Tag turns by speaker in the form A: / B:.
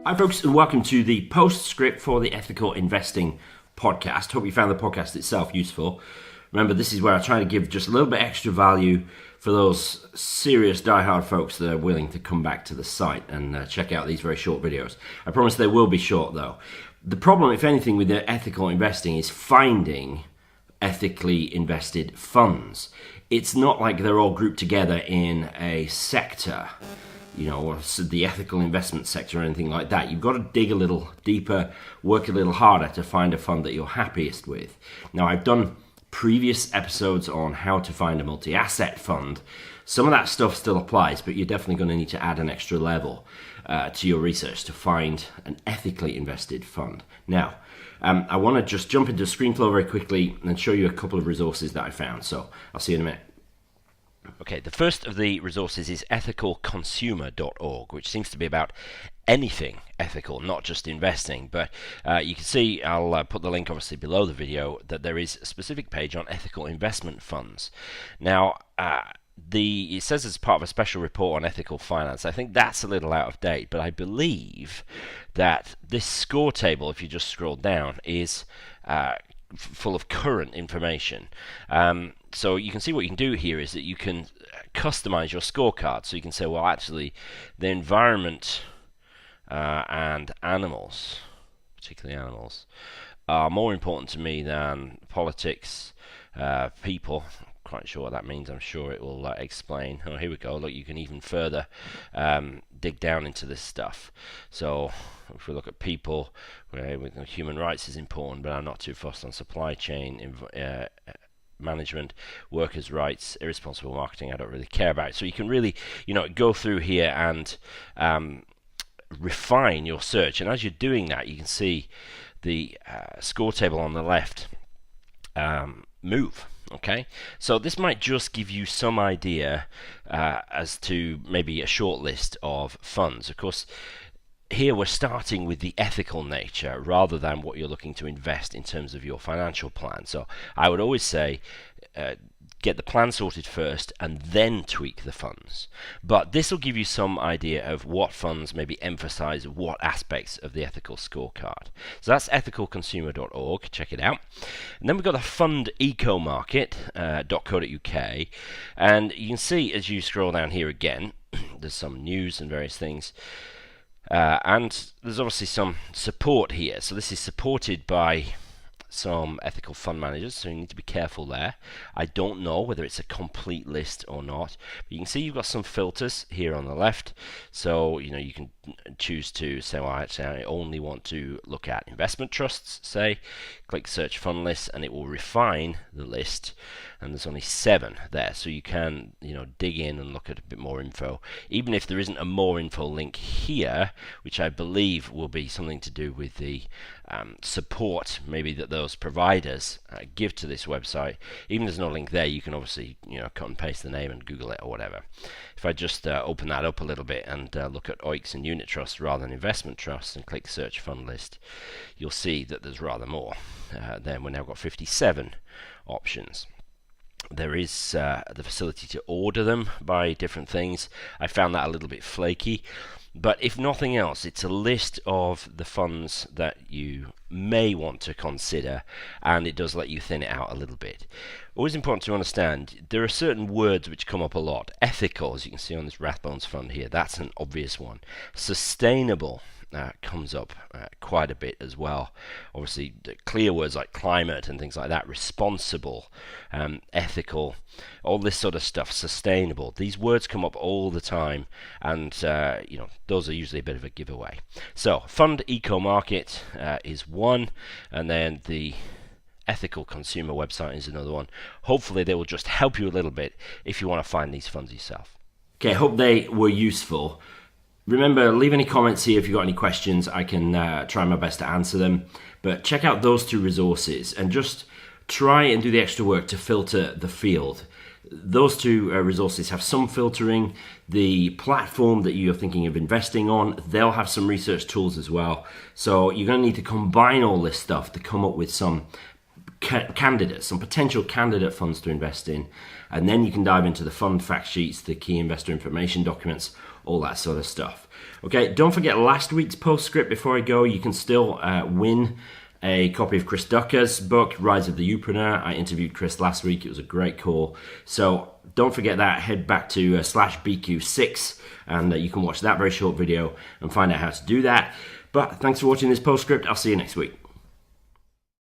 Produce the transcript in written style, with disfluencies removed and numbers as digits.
A: Hi folks, and welcome to the PostScript for the Ethical Investing podcast. Hope you found the podcast itself useful. Remember, this is where I try to give just a little bit extra value for those serious diehard folks that are willing to come back to the site and check out these very short videos. I promise they will be short though. The problem, if anything, with the ethical investing is finding ethically invested funds. It's not like they're all grouped together in a sector, or the ethical investment sector or anything like that. You've got to dig a little deeper, work a little harder to find a fund that you're happiest with. Now, I've done previous episodes on how to find a multi-asset fund. Some of that stuff still applies, but you're definitely going to need to add an extra level to your research to find an ethically invested fund. Now, I want to just jump into ScreenFlow very quickly and show you a couple of resources that I found. So I'll see you in a minute.
B: Okay, the first of the resources is ethicalconsumer.org, which seems to be about anything ethical, not just investing. But you can see, I'll put the link obviously below the video, that there is a specific page on ethical investment funds. Now, it says it's part of a special report on ethical finance. I think that's a little out of date, but I believe that this score table, if you just scroll down, is full of current information. So you can see what you can do here is that you can customize your scorecard. So you can say, well, actually, the environment and animals, particularly animals, are more important to me than politics, people. Quite sure what that means. I'm sure it will explain. Oh, here we go. Look, you can even further dig down into this stuff. So if we look at people, human rights is important, but I'm not too fussed on supply chain, management, workers' rights, irresponsible marketing. I don't really care about it. So you can really, go through here and refine your search. And as you're doing that, you can see the score table on the left move. Okay, so this might just give you some idea as to maybe a short list of funds. Of course, here we're starting with the ethical nature rather than what you're looking to invest in terms of your financial plan. So I would always say get the plan sorted first and then tweak the funds. But this will give you some idea of what funds maybe emphasize what aspects of the ethical scorecard. So that's ethicalconsumer.org, check it out. And then we've got the fundecomarket.co.uk, and you can see as you scroll down here again, there's some news and various things. And there's obviously some support here. So this is supported by some ethical fund managers, so you need to be careful there. I don't know whether it's a complete list or not, but you can see you've got some filters here on the left. So you can choose to say, well, actually I only want to look at investment trusts, say, click search fund list, and it will refine the list, and there's only 7 there, so you can dig in and look at a bit more info, even if there isn't a more info link here, which I believe will be something to do with the support maybe that those providers give to this website. Even if there's no link there, you can obviously cut and paste the name and Google it or whatever. If I just open that up a little bit and look at OICs and unit trusts rather than investment trusts and click search fund list, you'll see that there's rather more. Then we've now got 57 options. There is the facility to order them by different things. I found that a little bit flaky, but if nothing else, it's a list of the funds that you may want to consider, and it does let you thin it out a little bit. Always important to understand, there are certain words which come up a lot. Ethical, as you can see on this Rathbones fund here, that's an obvious one. Sustainable comes up quite a bit as well. Obviously, clear words like climate and things like that, responsible, ethical, all this sort of stuff, sustainable. These words come up all the time, and those are usually a bit of a giveaway. So, Fund Eco Market is one, and then the Ethical Consumer website is another one. Hopefully, they will just help you a little bit if you want to find these funds yourself.
A: Okay, I hope they were useful. Remember, leave any comments here if you've got any questions. I can try my best to answer them. But check out those 2 resources and just try and do the extra work to filter the field. Those 2 resources have some filtering. The platform that you're thinking of investing on, they'll have some research tools as well. So you're going to need to combine all this stuff to come up with some candidates, some potential candidate funds to invest in. and then you can dive into the fund fact sheets, the key investor information documents, all that sort of stuff. Okay, don't forget last week's PostScript. Before I go, you can still win a copy of Chris Ducker's book, Rise of the Youpreneur. I interviewed Chris last week. It was a great call. So don't forget that. Head back to /BQ6 and you can watch that very short video and find out how to do that. But thanks for watching this PostScript. I'll see you next week.